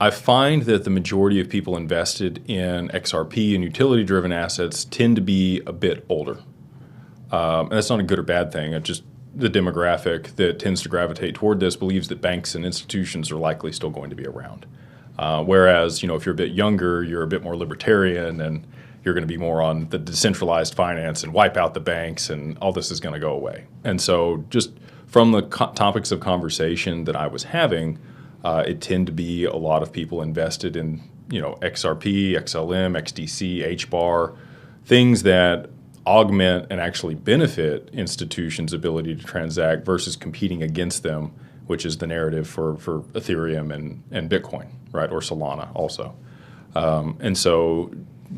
I find that the majority of people invested in XRP and utility-driven assets tend to be a bit older. And that's not a good or bad thing. It's just the demographic that tends to gravitate toward this believes that banks and institutions are likely still going to be around. Whereas, if you're a bit younger, you're a bit more libertarian and you're going to be more on the decentralized finance and wipe out the banks and all this is going to go away. And so just from the topics of conversation that I was having, it tend to be a lot of people invested in, XRP, XLM, XDC, HBAR, things that augment and actually benefit institutions' ability to transact versus competing against them, which is the narrative for Ethereum and Bitcoin, right, or Solana also. And so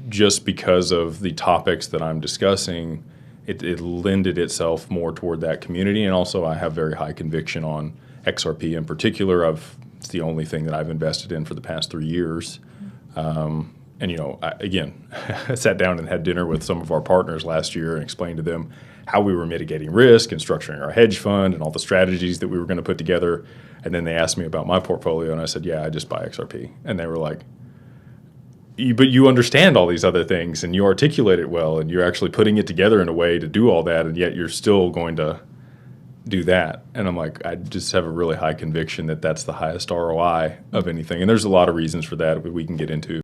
just because of the topics that I'm discussing, it lended itself more toward that community. And also I have very high conviction on XRP in particular. It's the only thing that I've invested in for the past 3 years. I sat down and had dinner with some of our partners last year and explained to them how we were mitigating risk and structuring our hedge fund and all the strategies that we were going to put together. And then they asked me about my portfolio, and I said, yeah, I just buy XRP. And they were like, but you understand all these other things, and you articulate it well, and you're actually putting it together in a way to do all that, and yet you're still going to do that. And I'm like, I just have a really high conviction that that's the highest ROI of anything. And there's a lot of reasons for that we can get into.